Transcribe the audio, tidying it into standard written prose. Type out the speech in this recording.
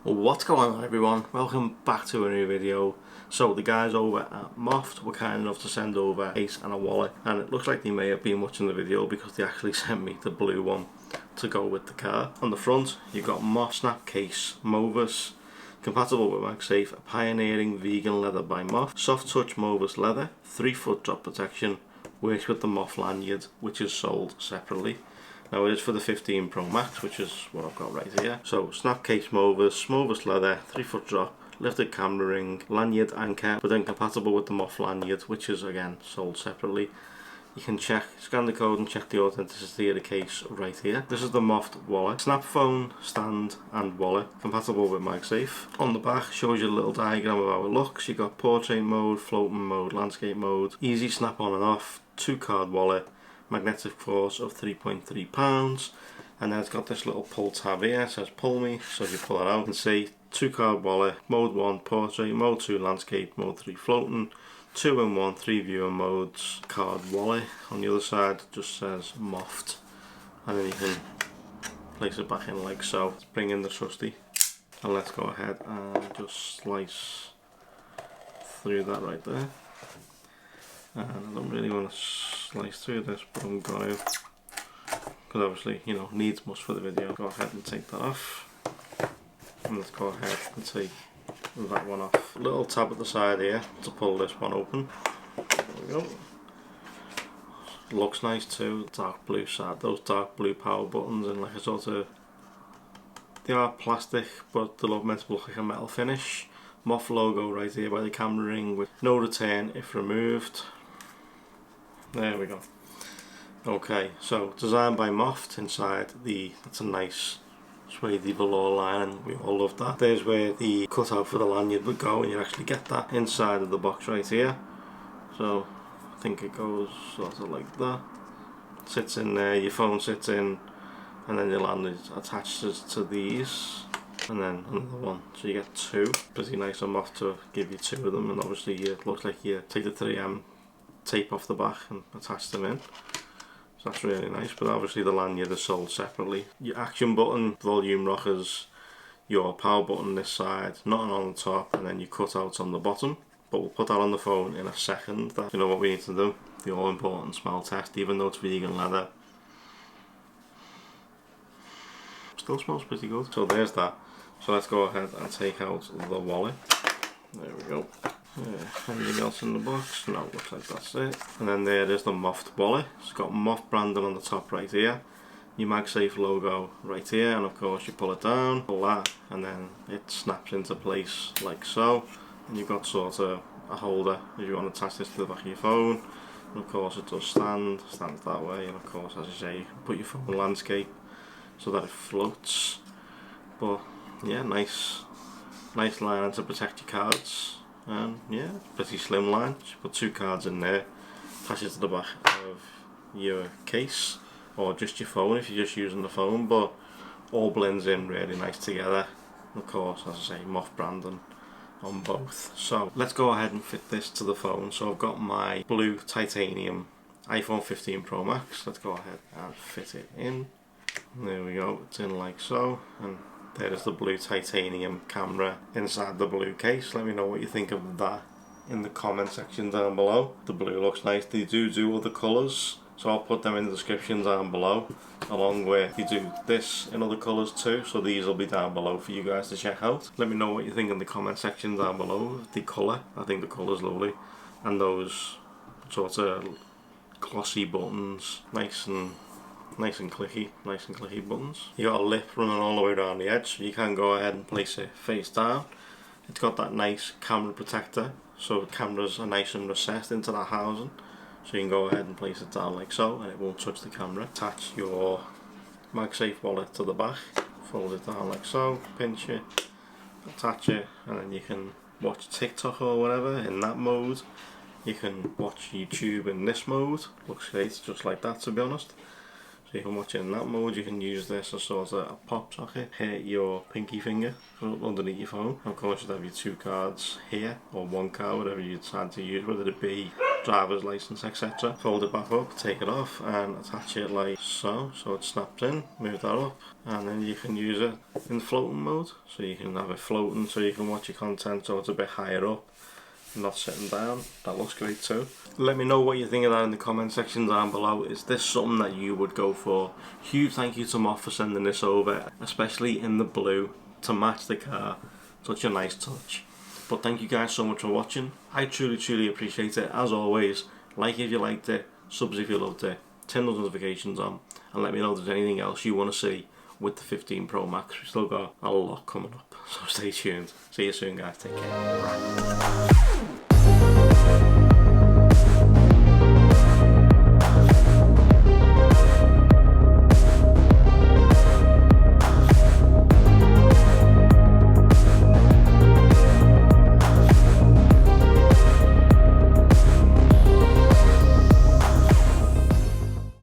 What's going on, everyone? Welcome back to a new video. So the guys over at Moft were kind enough to send over a case and a wallet, and it looks like they may have been watching the video because they actually sent me the blue one to go with the car. On the front you've got Moft Snap Case Movus, compatible with MagSafe, a pioneering vegan leather by Moft, soft touch Movus leather, 3-foot drop protection, works with the Moft lanyard which is sold separately. Now it is for the 15 Pro Max, which is what I've got right here. So snap case Movus leather, 3-foot drop, lifted camera ring, lanyard anchor, but then compatible with the Moft lanyard, which is again sold separately. You can scan the code and check the authenticity of the case right here. This is the Moft wallet, snap phone, stand and wallet, compatible with MagSafe. On the back shows you a little diagram of how it looks. You've got portrait mode, floating mode, landscape mode, easy snap on and off, 2-card wallet, magnetic force of 3.3 pounds, and then it's got this little pull tab here. It says pull me, so if you pull it out you can see 2-card wallet, mode 1 portrait, mode 2 landscape, mode 3 floating, 2 in 1, 3 viewer modes, card wallet. On the other side just says Moft, and then you can place it back in like so. Let's bring in the trusty and let's go ahead and just slice through that right there. And I don't really want to slice through this, but I'm going to, because obviously, you know, needs must for the video. Go ahead and take that off, and let's go ahead and take that one off. A little tab at the side here to pull this one open. There we go. Looks nice too. Dark blue side, those dark blue power buttons, and like a sort of, they are plastic, but they look meant to look like a metal finish. Moft logo right here by the camera ring with no return if removed. There we go. Okay, so designed by Moft. Inside that's a nice suede velour lining, we all love that. There's where the cutout for the lanyard would go, and you actually get that inside of the box right here. So I think it goes sort of like that. Sits in there, your phone sits in, and then your lanyard attaches to these, and then another one, so you get two. Pretty nice of Moft to give you two of them, and obviously it looks like you take the 3M tape off the back and attach them in, so that's really nice. But obviously the lanyard is sold separately. Your action button, volume rockers, your power button this side, nothing on the top, and then your cutouts on the bottom, but we'll put that on the phone in a second. You know what we need to do, the all important smell test. Even though it's vegan leather, still smells pretty good. So there's that. So let's go ahead and take out the wallet. There we go. Anything else in the box? No, looks like that's it. And then there is the Moft wallet. It's got Moft branding on the top right here, your MagSafe logo right here, and of course you pull it down, pull that, and then it snaps into place like so. And you've got sort of a holder if you want to attach this to the back of your phone. And of course it does stands that way, and of course, as you say, you can put your phone in landscape so that it floats. But yeah, nice liner to protect your cards, and yeah, pretty slim line. Just put 2 cards in there, attach it to the back of your case, or just your phone if you're just using the phone, but all blends in really nice together. Of course, as I say, Moft branding on both. So let's go ahead and fit this to the phone. So I've got my blue titanium iPhone 15 Pro Max. Let's go ahead and fit it in. There we go, it's in like so, and there is the blue titanium camera inside the blue case. Let me know what you think of that in the comment section down below. The blue looks nice. They do other colours, so I'll put them in the description down below, along with you do this in other colours too, so these will be down below for you guys to check out. Let me know what you think in the comment section down below. The colour, I think the colour's lovely, and those sort of glossy buttons, nice and clicky buttons. You got a lip running all the way around the edge, so you can go ahead and place it face down. It's got that nice camera protector, so the cameras are nice and recessed into that housing, so you can go ahead and place it down like so, and it won't touch the camera. Attach your MagSafe wallet to the back, fold it down like so, pinch it, attach it, and then you can watch TikTok or whatever in that mode. You can watch YouTube in this mode. Looks great, just like that, to be honest. So you can watch it in that mode. You can use this as sort of a pop socket, hit your pinky finger underneath your phone. Of course you'd have your 2 cards here, or 1 card, whatever you decide to use, whether it be driver's license, etc. Fold it back up, take it off and attach it like so, so it snaps in. Move that up and then you can use it in floating mode, so you can have it floating so you can watch your content so it's a bit higher up, not sitting down. That looks great too. Let me know what you think of that in the comment section down below. Is this something that you would go for? Huge thank you to Moft for sending this over, especially in the blue to match the car. Such a nice touch. But thank you guys so much for watching. I truly appreciate it. As always, like if you liked it, subs if you loved it, turn those notifications on, and let me know if there's anything else you want to see with the 15 Pro Max. We've still got a lot coming up, so stay tuned. See you soon guys, take care.